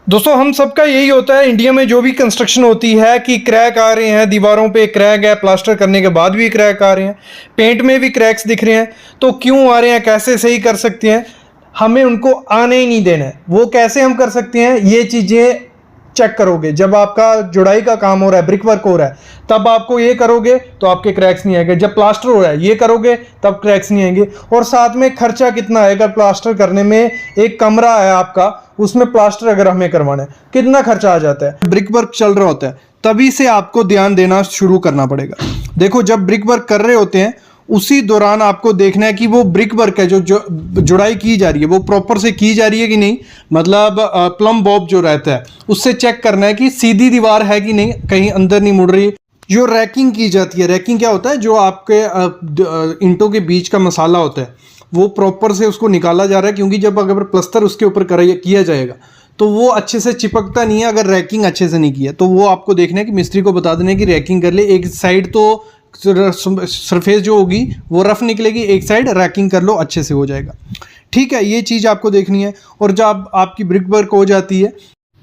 दोस्तों हम सबका यही होता है इंडिया में जो भी कंस्ट्रक्शन होती है कि क्रैक आ रहे हैं, दीवारों पे क्रैक है, प्लास्टर करने के बाद भी क्रैक आ रहे हैं, पेंट में भी क्रैक्स दिख रहे हैं। तो क्यों आ रहे हैं, कैसे सही कर सकते हैं? हमें उनको आने ही नहीं देना है। वो कैसे हम कर सकते हैं, ये चीज़ें चेक करोगे जब आपका जुड़ाई का काम हो रहा है, ब्रिक वर्क हो रहा है, तब आपको ये करोगे तो आपके क्रैक्स नहीं आएंगे। जब प्लास्टर हो रहा है ये करोगे तब क्रैक्स नहीं आएंगे। और साथ में खर्चा कितना आएगा प्लास्टर करने में? एक कमरा है आपका, उसमें प्लास्टर अगर हमें करवाना है कितना खर्चा आ जाता है। ब्रिक वर्क चल रहा होता है तभी से आपको ध्यान देना शुरू करना पड़ेगा। देखो जब ब्रिक वर्क कर रहे होते हैं उसी दौरान आपको देखना है कि वो ब्रिक वर्क है जो जुड़ाई की जा रही है वो प्रॉपर से की जा रही है कि नहीं। मतलब प्लम बॉब जो रहता है उससे चेक करना है कि सीधी दीवार है कि नहीं, कहीं अंदर नहीं मुड़ रही। जो रैकिंग की जाती है, रैकिंग क्या होता है, जो आपके ईंटों के बीच का मसाला होता है वो प्रॉपर से उसको निकाला जा रहा है, क्योंकि जब अगर प्लस्तर उसके ऊपर किया जाएगा तो वो अच्छे से चिपकता नहीं है अगर रैकिंग अच्छे से नहीं किया। तो वो आपको देखना है कि मिस्त्री को बता देना है कि रैकिंग कर ले। एक साइड तो सरफेस जो होगी वो रफ निकलेगी, एक साइड रैकिंग कर लो, अच्छे से हो जाएगा। ठीक है, ये चीज़ आपको देखनी है। और जब आपकी ब्रिक वर्क हो जाती है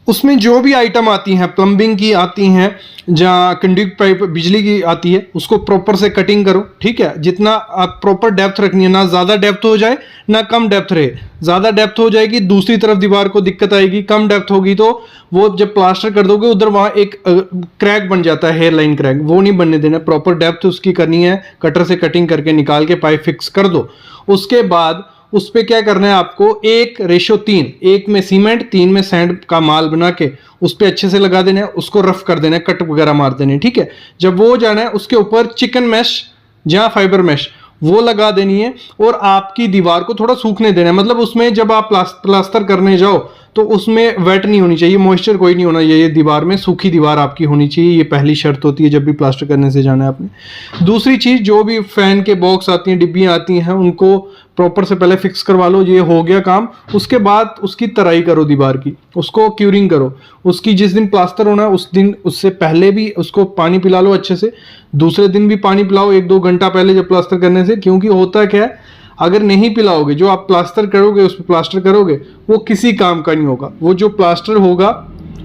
उसमें जो भी आइटम आती हैं, प्लम्बिंग की आती हैं, जहाँ कंडक्ट पाइप बिजली की आती है, उसको प्रॉपर से कटिंग करो। ठीक है, जितना आप प्रॉपर डेप्थ रखनी है, ना ज़्यादा डेप्थ हो जाए ना कम डेप्थ रहे। ज़्यादा डेप्थ हो जाएगी दूसरी तरफ दीवार को दिक्कत आएगी, कम डेप्थ होगी तो वो जब प्लास्टर कर दोगे उधर वहाँ एक क्रैक बन जाता है, हेयर लाइन क्रैक, वो नहीं बनने देना। प्रॉपर डेप्थ उसकी करनी है, कटर से कटिंग करके निकाल के पाइप फिक्स कर दो। उसके बाद उस पर क्या करना है आपको, 1:3, 1 में सीमेंट 3 में सैंड का माल बना के उस पर अच्छे से लगा देना है, उसको रफ कर देना है, कट वगैरह मार देने। ठीक है, जब वो जाना है उसके ऊपर चिकन मैश जहाँ फाइबर मैश वो लगा देनी है और आपकी दीवार को थोड़ा सूखने देना है। मतलब उसमें जब आप प्लास्टर करने जाओ तो उसमें वेट नहीं होनी चाहिए, मॉइस्चर कोई नहीं होना चाहिए दीवार में, सूखी दीवार आपकी होनी चाहिए। ये पहली शर्त होती है जब भी प्लास्टर करने से जाना है आपने। दूसरी चीज़, जो भी फैन के बॉक्स आती हैं, डिब्बियाँ आती हैं, उनको प्रॉपर से पहले फिक्स करवा लो। ये हो गया काम। उसके बाद उसकी तराई करो दीवार की, उसको क्यूरिंग करो। उसकी जिस दिन प्लास्टर होना है उस दिन, उससे पहले भी उसको पानी पिला लो अच्छे से, दूसरे दिन भी पानी पिलाओ 1-2 घंटा पहले जब प्लास्टर करने से। क्योंकि होता क्या है, अगर नहीं पिलाओगे, जो आप प्लास्टर करोगे उस पर प्लास्टर करोगे वो किसी काम का नहीं होगा। वो जो प्लास्टर होगा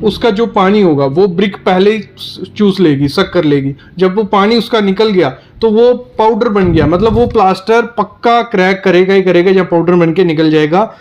उसका जो पानी होगा वो ब्रिक पहले ही चूस लेगी, सक कर लेगी। जब वो पानी उसका निकल गया तो वो पाउडर बन गया, मतलब वो प्लास्टर पक्का क्रैक करेगा ही करेगा जब पाउडर बन के निकल जाएगा।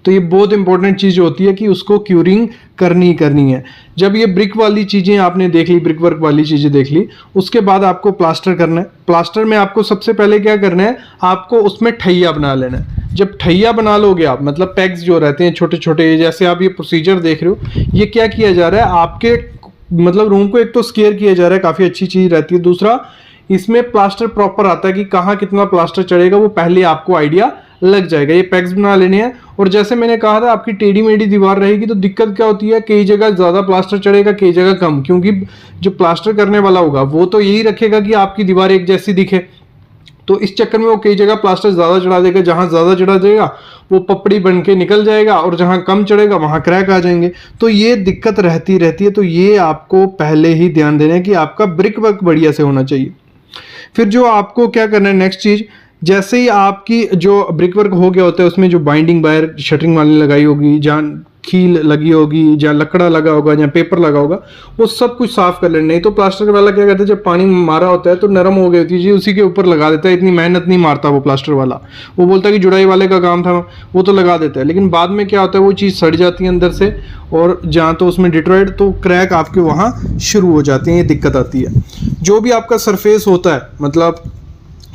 तो ये बहुत इंपॉर्टेंट चीज़ होती है कि उसको क्यूरिंग करनी ही करनी है। जब ये ब्रिक वाली चीज़ें आपने देख ली, ब्रिक वर्क वाली चीज़ें देख ली, उसके बाद आपको प्लास्टर करना है। प्लास्टर में आपको सबसे पहले क्या करना है, आपको उसमें ठैया बना लेना है। जब ठैया बना लोगे आप, मतलब पैक्स जो रहते हैं छोटे छोटे, जैसे आप ये प्रोसीजर देख रहे हो, ये क्या किया जा रहा है, आपके मतलब रूम को एक तो स्केयर किया जा रहा है, काफ़ी अच्छी चीज़ रहती है। दूसरा, इसमें प्लास्टर प्रॉपर आता है कि कहाँ कितना प्लास्टर चढ़ेगा वो पहले आपको आइडिया लग जाएगा। ये पैक्स बना लेने हैं। और जैसे मैंने कहा था, आपकी टेढ़ी मेढ़ी दीवार रहेगी तो दिक्कत क्या होती है, कई जगह ज़्यादा प्लास्टर चढ़ेगा, कई जगह कम। क्योंकि जो प्लास्टर करने वाला होगा वो तो यही रखेगा कि आपकी दीवार एक जैसी दिखे, तो इस चक्कर में वो कई जगह प्लास्टर ज़्यादा चढ़ा देगा। जहाँ ज़्यादा चढ़ा देगा वो पपड़ी बन के निकल जाएगा, और जहाँ कम चढ़ेगा वहाँ क्रैक आ जाएंगे। तो ये दिक्कत रहती है। तो ये आपको पहले ही ध्यान देना है कि आपका ब्रिक वर्क बढ़िया से होना चाहिए। फिर जो आपको क्या करना है, नेक्स्ट चीज़, जैसे ही आपकी जो ब्रिक वर्क हो गया होता है उसमें जो बाइंडिंग वायर शटरिंग वाली लगाई होगी, जहाँ खील लगी होगी, जहाँ लकड़ा लगा होगा, जहाँ पेपर लगा होगा, वो सब कुछ साफ कर लेना। नहीं तो प्लास्टर वाला क्या करता है, जब पानी मारा होता है तो नरम हो गई होती है जी, उसी के ऊपर लगा देता है। इतनी मेहनत नहीं मारता वो प्लास्टर वाला, वो बोलता है कि जुड़ाई वाले का काम था, वो तो लगा देता है। लेकिन बाद में क्या होता है, वो चीज़ सड़ जाती है अंदर से, और जहाँ तो उसमें डिट्रॉइड, तो क्रैक आपके वहाँ शुरू हो जाते हैं, ये दिक्कत आती है। जो भी आपका सरफेस होता है, मतलब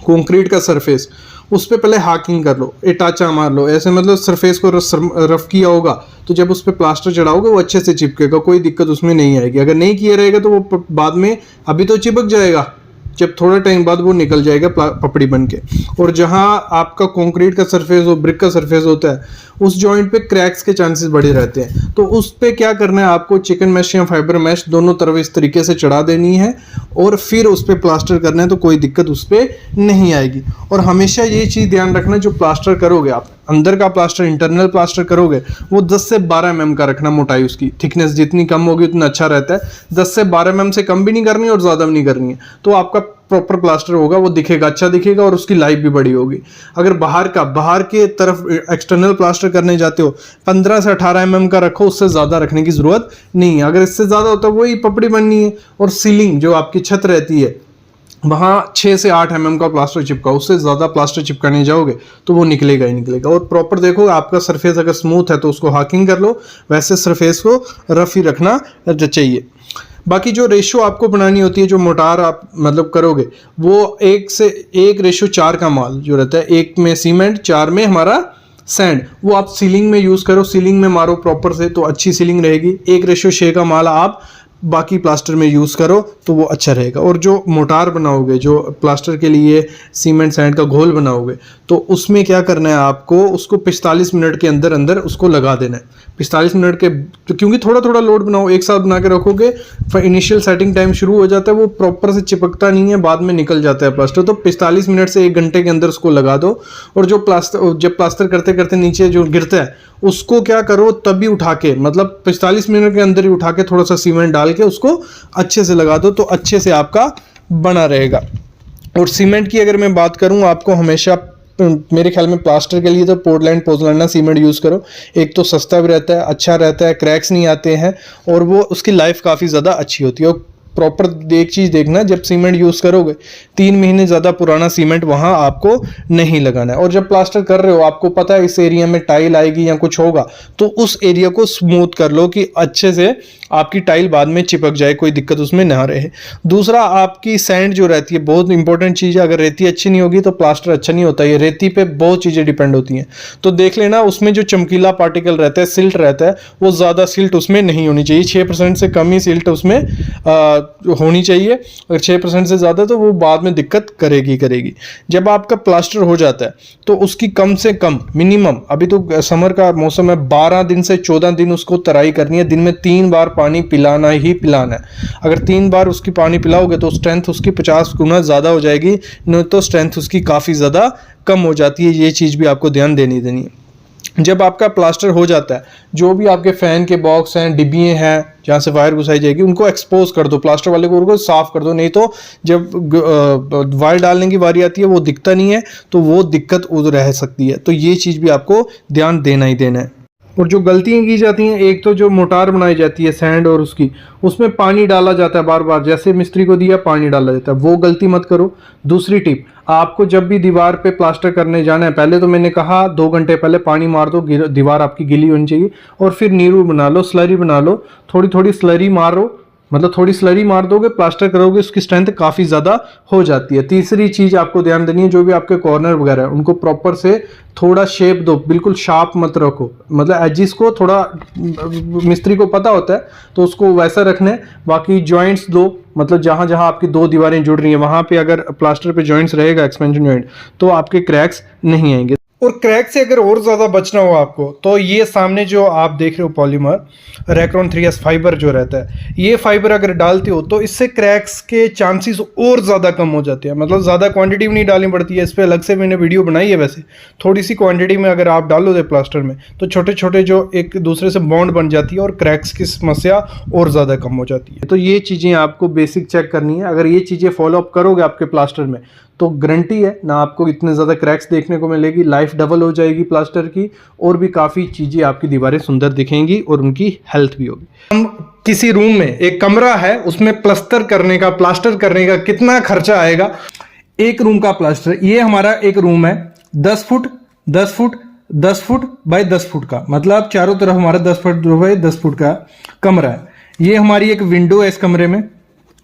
कंक्रीट का सरफेस, उस पर पहले हाकिंग कर लो, टाचा मार लो ऐसे, मतलब सरफेस को रफ किया होगा तो जब उस पर प्लास्टर चढ़ाओगे वो अच्छे से चिपकेगा, कोई दिक्कत उसमें नहीं आएगी। अगर नहीं किया रहेगा तो वो बाद में, अभी तो चिपक जाएगा, जब थोड़ा टाइम बाद वो निकल जाएगा पपड़ी बन के। और जहाँ आपका कंक्रीट का सरफेस हो, ब्रिक का सरफेस होता है, उस जॉइंट पे क्रैक्स के चांसेस बढ़े रहते हैं। तो उस पे क्या करना है आपको, चिकन मैश या फाइबर मैश दोनों तरफ इस तरीके से चढ़ा देनी है और फिर उस पर प्लास्टर करना है, तो कोई दिक्कत उस पर नहीं आएगी। और हमेशा ये चीज़ ध्यान रखना, जो प्लास्टर करोगे आप, अंदर का प्लास्टर, इंटरनल प्लास्टर करोगे, वो 10 से 12 mm का रखना मोटाई, उसकी थिकनेस जितनी कम होगी उतना अच्छा रहता है। 10 से 12 mm से कम भी नहीं करनी और ज़्यादा भी नहीं करनी है, तो आपका प्रॉपर प्लास्टर होगा वो दिखेगा, अच्छा दिखेगा और उसकी लाइफ भी बड़ी होगी। अगर बाहर के तरफ एक्सटर्नल प्लास्टर करने जाते हो 15 से 18 mm का रखो, उससे ज़्यादा रखने की ज़रूरत नहीं है। अगर इससे ज़्यादा होता है वही पपड़ी बननी है। और सीलिंग जो आपकी छत रहती है वहाँ 6 से 8 mm का प्लास्टर चिपका, उससे ज़्यादा प्लास्टर चिपकाने जाओगे तो वो निकलेगा ही निकलेगा। और प्रॉपर देखो आपका सरफेस अगर स्मूथ है तो उसको हाकिंग कर लो, वैसे सरफेस को रफ ही रखना चाहिए। बाकी जो रेशो आपको बनानी होती है, जो मोटार आप मतलब करोगे, वो 1:1:4 का माल जो रहता है, 1 में सीमेंट 4 में हमारा सैंड, वो आप सीलिंग में यूज़ करो, सीलिंग में मारो प्रॉपर से तो अच्छी सीलिंग रहेगी। 1:6 का माल आप बाकी प्लास्टर में यूज़ करो तो वो अच्छा रहेगा। और जो मोटार बनाओगे, जो प्लास्टर के लिए सीमेंट सैंड का घोल बनाओगे, तो उसमें क्या करना है आपको, उसको 45 मिनट के अंदर अंदर उसको लगा देना है। 45 मिनट के, तो क्योंकि थोड़ा थोड़ा लोड बनाओ, एक साथ बना के रखोगे फिर इनिशियल सेटिंग टाइम शुरू हो जाता है, वो प्रॉपर से चिपकता नहीं है, बाद में निकल जाता है प्लास्टर। तो 45 मिनट से 1 घंटे के अंदर उसको लगा दो। और जब प्लास्टर करते करते नीचे जो गिरता है उसको क्या करो, तभी उठा के, मतलब 45 मिनट के अंदर ही उठा के थोड़ा सा सीमेंट डाल के उसको अच्छे से लगा दो, तो अच्छे से आपका बना रहेगा। और सीमेंट की अगर मैं बात करूं, आपको हमेशा मेरे ख्याल में प्लास्टर के लिए तो पोर्टलैंड पोज़ोलाना सीमेंट यूज़ करो। एक तो सस्ता भी रहता है, अच्छा रहता है, क्रैक्स नहीं आते हैं और वो उसकी लाइफ काफ़ी ज़्यादा अच्छी होती है। और प्रॉपर एक चीज़ देखना, जब सीमेंट यूज़ करोगे 3 महीने ज़्यादा पुराना सीमेंट वहाँ आपको नहीं लगाना है। और जब प्लास्टर कर रहे हो, आपको पता है इस एरिया में टाइल आएगी या कुछ होगा, तो उस एरिया को स्मूथ कर लो कि अच्छे से आपकी टाइल बाद में चिपक जाए, कोई दिक्कत उसमें ना रहे। दूसरा, आपकी सैंड जो रहती है बहुत इंपॉर्टेंट चीज़ है। अगर रेती अच्छी नहीं होगी तो प्लास्टर अच्छा नहीं होता। ये रेती पे बहुत चीज़ें डिपेंड होती हैं, तो देख लेना उसमें जो चमकीला पार्टिकल रहता है, सिल्ट रहता है, वो ज़्यादा सिल्ट उसमें नहीं होनी चाहिए। 6% से कम ही सिल्ट उसमें होनी चाहिए। अगर 6% से ज़्यादा तो वो बाद में दिक्कत करेगी। जब आपका प्लास्टर हो जाता है तो उसकी कम से कम मिनिमम, अभी तो समर का मौसम है, 12 दिन से 14 दिन उसको तराई करनी है। दिन में 3 बार पानी पिलाना ही पिलाना है। अगर 3 बार उसकी पानी पिलाओगे तो स्ट्रेंथ उसकी 50 गुना ज़्यादा हो जाएगी, नहीं तो स्ट्रेंथ उसकी काफ़ी ज़्यादा कम हो जाती है। ये चीज़ भी आपको ध्यान देनी है। जब आपका प्लास्टर हो जाता है, जो भी आपके फ़ैन के बॉक्स हैं, डिब्बियाँ हैं जहाँ से वायर घुसाई जाएगी, उनको एक्सपोज कर दो, प्लास्टर वाले को उनको साफ़ कर दो। नहीं तो जब वायर डालने की बारी आती है वो दिखता नहीं है, तो वो दिक्कत उधर रह सकती है। तो ये चीज़ भी आपको ध्यान देना ही देना है। और जो गलतियां की जाती हैं, एक तो जो मोटार बनाई जाती है सैंड और उसमें पानी डाला जाता है बार बार, जैसे मिस्त्री को दिया पानी डाला जाता है, वो गलती मत करो। दूसरी टिप, आपको जब भी दीवार पे प्लास्टर करने जाना है, पहले तो मैंने कहा 2 घंटे पहले पानी मार दो, दीवार आपकी गीली होनी चाहिए। और फिर नीरू बना लो, स्लरी बना लो, थोड़ी थोड़ी स्लरी मारो, मतलब थोड़ी स्लरी मार दोगे, प्लास्टर करोगे, उसकी स्ट्रेंथ काफ़ी ज़्यादा हो जाती है। तीसरी चीज़ आपको ध्यान देनी है, जो भी आपके कॉर्नर वगैरह है उनको प्रॉपर से थोड़ा शेप दो, बिल्कुल शार्प मत रखो, मतलब एजिस को थोड़ा, मिस्त्री को पता होता है तो उसको वैसा रखना है। बाकी जॉइंट्स दो, मतलब जहाँ जहाँ आपकी 2 दीवारें जुड़ रही हैं वहाँ पे अगर प्लास्टर पे जॉइंट्स रहेगा, एक्सपेंशन जॉइंट, तो आपके क्रैक्स नहीं आएंगे। और क्रैक से अगर और ज़्यादा बचना हो आपको, तो ये सामने जो आप देख रहे हो पॉलीमर रेक्रॉन 3S फाइबर जो रहता है, ये फाइबर अगर डालते हो तो इससे क्रैक्स के चांसेस और ज़्यादा कम हो जाते हैं। मतलब ज़्यादा क्वांटिटी में नहीं डालनी पड़ती है, इस पर अलग से मैंने वीडियो बनाई है। वैसे थोड़ी सी क्वांटिटी में अगर आप डालोगे प्लास्टर में, तो छोटे छोटे जो एक दूसरे से बॉन्ड बन जाती है और क्रैक्स की समस्या और ज़्यादा कम हो जाती है। तो ये चीज़ें आपको बेसिक चेक करनी है। अगर ये चीज़ें फॉलोअप करोगे आपके प्लास्टर में, तो गारंटी है ना आपको इतने ज़्यादा क्रैक्स देखने को मिलेगी, लाइफ डबल हो जाएगी प्लास्टर की, और भी काफ़ी चीज़ें आपकी दीवारें सुंदर दिखेंगी और उनकी हेल्थ भी होगी। हम किसी रूम में, एक कमरा है, उसमें प्लास्टर करने का कितना खर्चा आएगा? एक रूम का प्लास्टर, ये हमारा एक रूम है 10 foot 10 foot 10 foot by 10 foot का, मतलब चारों तरफ हमारा 10 फुट बाय 10 फुट का कमरा है। ये हमारी एक विंडो है, इस कमरे में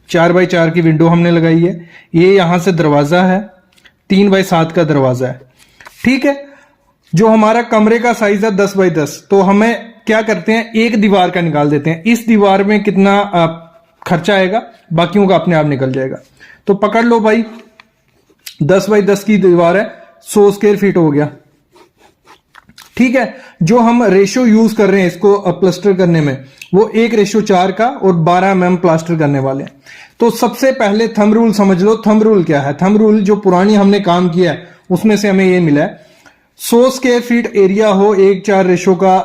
4 बाय 4 की विंडो हमने लगाई है। ये यहां से दरवाजा है, 3 बाय 7 का दरवाजा है। ठीक है, जो हमारा कमरे का साइज है 10 बाय 10, तो हमें क्या करते हैं, एक दीवार का निकाल देते हैं। इस दीवार में कितना खर्चा आएगा, बाकियों का अपने आप निकल जाएगा। तो पकड़ लो भाई, 10 बाय 10 की दीवार है, 100 स्क्वायर फीट हो गया। ठीक है, जो हम रेशो यूज कर रहे हैं इसको प्लास्टर करने में, वो 1:4 का और 12 mm प्लास्टर करने वाले हैं। तो सबसे पहले थंब रूल समझ लो। थंब रूल क्या है? थंब रूल जो पुरानी हमने काम किया है उसमें से हमें ये मिला है, 100 स्क्वायर फीट एरिया हो, 1:4 रेशो का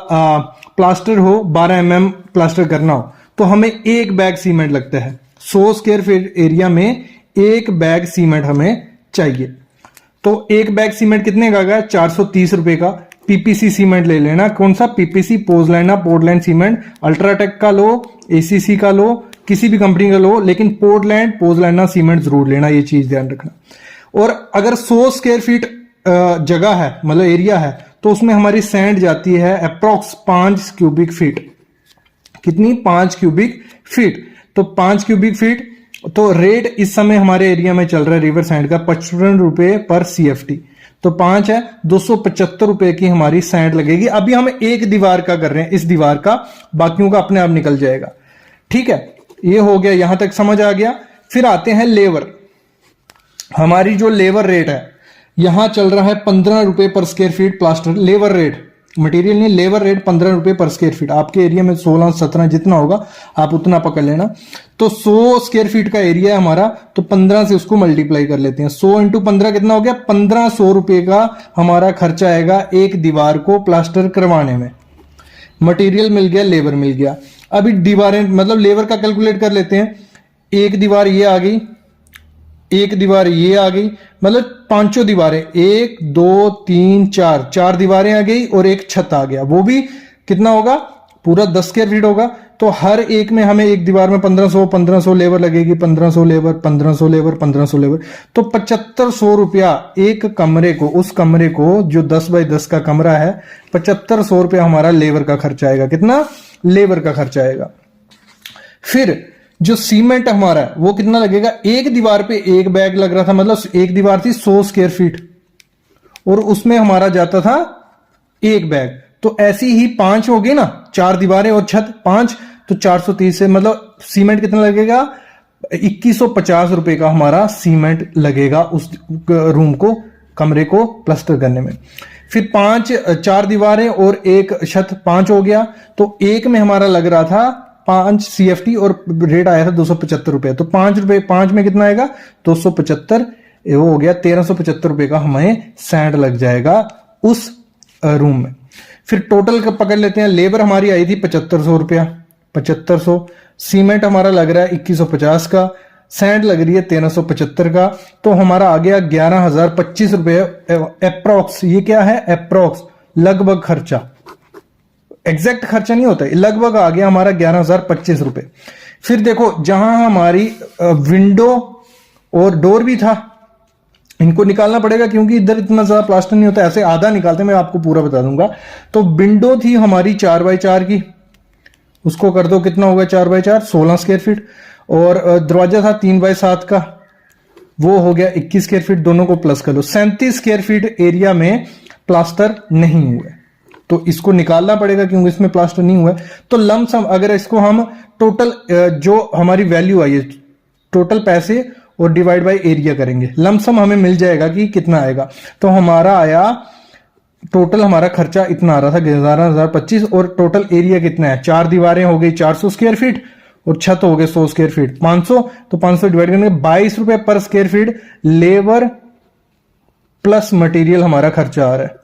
प्लास्टर हो, 12 mm प्लास्टर करना हो, तो हमें 1 बैग सीमेंट लगता है। 100 स्क्वायर फीट एरिया में एक बैग सीमेंट हमें चाहिए। तो एक बैग सीमेंट कितने का आएगा? 430 रुपए का। पीपीसी सीमेंट ले लेना। कौन सा? पीपीसी, पोजलैंड, पोर्टलैंड सीमेंट। अल्ट्राटेक का लो, एसीसी का लो, किसी भी कंपनी का लो, लेकिन पोर्टलैंड, पोजलैंड सीमेंट जरूर लेना, ये चीज ध्यान रखना। और अगर 100 स्क्वायर फीट जगह है, मतलब एरिया है, तो उसमें हमारी सैंड जाती है अप्रोक्स 5 क्यूबिक फीट। कितनी? 5 क्यूबिक फीट। तो 5 क्यूबिक फीट, तो रेट इस समय हमारे एरिया में चल रहा है रिवर सैंड का 55 रुपए पर CFT। तो 5 है, 275 रुपए की हमारी सैंड लगेगी। अभी हम एक दीवार का कर रहे हैं, इस दीवार का, बाकियों का अपने आप निकल जाएगा। ठीक है, ये हो गया, यहां तक समझ आ गया। फिर आते हैं लेबर। हमारी जो लेबर रेट है, यहां चल रहा है 15 रुपए पर square feet plaster. Labour rate, material नहीं, लेबर रेट 15 रुपए पर स्क्वायर फीट। आपके एरिया में 16, 17 जितना होगा आप उतना पकड़ लेना। तो 100 स्क्वायर फीट का एरिया है हमारा, तो 15 से उसको मल्टीप्लाई कर लेते हैं। 100 इंटू 15 कितना हो गया? 1500 रुपए का हमारा खर्चा आएगा एक दीवार को प्लास्टर करवाने में। मटेरियल मिल गया, लेबर मिल गया। अभी दीवारें, मतलब लेबर का कैलकुलेट कर लेते हैं। एक दीवार ये आ गई, एक दीवार ये आ गई, मतलब 5 दीवारें, 1 2 3 4, 4 दीवारें आ गई और एक छत आ गया। वो भी कितना होगा? पूरा 10 स्क्वायर फीट होगा। तो हर एक में हमें एक दीवार में 1500 लेबर लगेगी, 1500 लेबर, 1500 लेबर, 1500 लेबर। तो 7500 रुपया एक कमरे को, उस कमरे को जो 10 बाई 10 का कमरा है, 7500 रुपया हमारा लेबर का खर्चा आएगा। कितना? लेबर का खर्चा आएगा। फिर जो सीमेंट हमारा है वो कितना लगेगा? एक दीवार पे एक बैग लग रहा था, मतलब एक दीवार थी 100 स्क्वायर फीट और उसमें हमारा जाता था एक बैग। तो ऐसी ही 5 हो गई ना, 4 दीवारें और छत 5, तो 430 से, मतलब सीमेंट कितना लगेगा? 2150 रुपए का हमारा सीमेंट लगेगा उस रूम को, कमरे को प्लास्टर करने में। फिर 4 दीवारें और एक छत, 5 हो गया। तो एक में हमारा लग रहा था 5 CFT और रेट आया था 275 रुपए। तो 5 में कितना आएगा? 275, वो हो गया 1375 रुपए का हमें सैंड लग जाएगा उस रूम में। फिर टोटल का पकड़ लेते हैं। लेबर हमारी आई थी 7500 रुपया, 7500। सीमेंट हमारा लग रहा है 2150 का, सैंड लग रही है 1375 का। तो हमारा आ गया 11,025 रुपए अप्रोक्स। ये क्या है? अप्रोक्स, लगभग खर्चा, एग्जैक्ट खर्चा नहीं होता है, लगभग आ गया हमारा 11,025 रुपए। फिर देखो, जहां हमारी विंडो और डोर भी था, इनको निकालना पड़ेगा क्योंकि इधर इतना ज्यादा प्लास्टर नहीं होता, ऐसे आधा निकालते, मैं आपको पूरा बता दूंगा। तो विंडो थी हमारी 4 बाई 4 की, उसको कर दो, कितना होगा 4 बाई 4? 16 square feet. और दरवाजा था 3 बाई 7 का, वो हो गया 21 स्क्वायर फीट। दोनों को प्लस कर लो, 37 स्क्वायर फीट एरिया में प्लास्टर नहीं हुए, तो इसको निकालना पड़ेगा क्योंकि इसमें प्लास्टर नहीं हुआ है। तो लमसम अगर इसको हम टोटल जो हमारी वैल्यू आई है, टोटल पैसे और डिवाइड बाय एरिया करेंगे, लमसम हमें मिल जाएगा कि कितना आएगा। तो हमारा आया, टोटल हमारा खर्चा इतना आ रहा था 11,025, और टोटल एरिया कितना है? 4 दीवारें हो गई 400 स्क्वायर फीट और छत हो गए 100 स्क्वायर फीट, 500। तो 500 डिवाइड करेंगे, 22 रुपए पर square feet labour plus material हमारा खर्चा आ रहा है।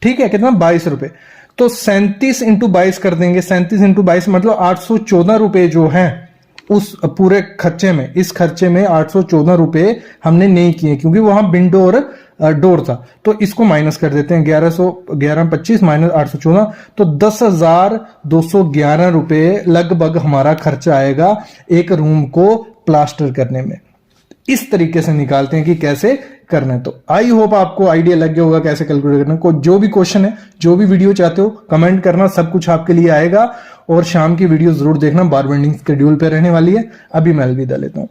ठीक है, कितना? 22 रुपए। तो 37 इंटू 22 कर देंगे। 37 इंटू 22 मतलब 814 रुपए जो है उस पूरे खर्चे में, इस खर्चे में 814 रुपए हमने नहीं किए क्योंकि वहां विंडो और डोर था। तो इसको माइनस कर देते हैं, 1125 माइनस 814, तो 10,211 रुपए लगभग हमारा खर्चा आएगा एक रूम को प्लास्टर करने में। इस तरीके से निकालते हैं कि कैसे करना है। तो आई होप आपको आइडिया लग गया होगा कैसे कैलकुलेट करना है। जो भी क्वेश्चन है, जो भी वीडियो चाहते हो कमेंट करना, सब कुछ आपके लिए आएगा। और शाम की वीडियो जरूर देखना, बार बेंडिंग शेड्यूल पे रहने वाली है। अभी मैं अलविदा लेता हूं।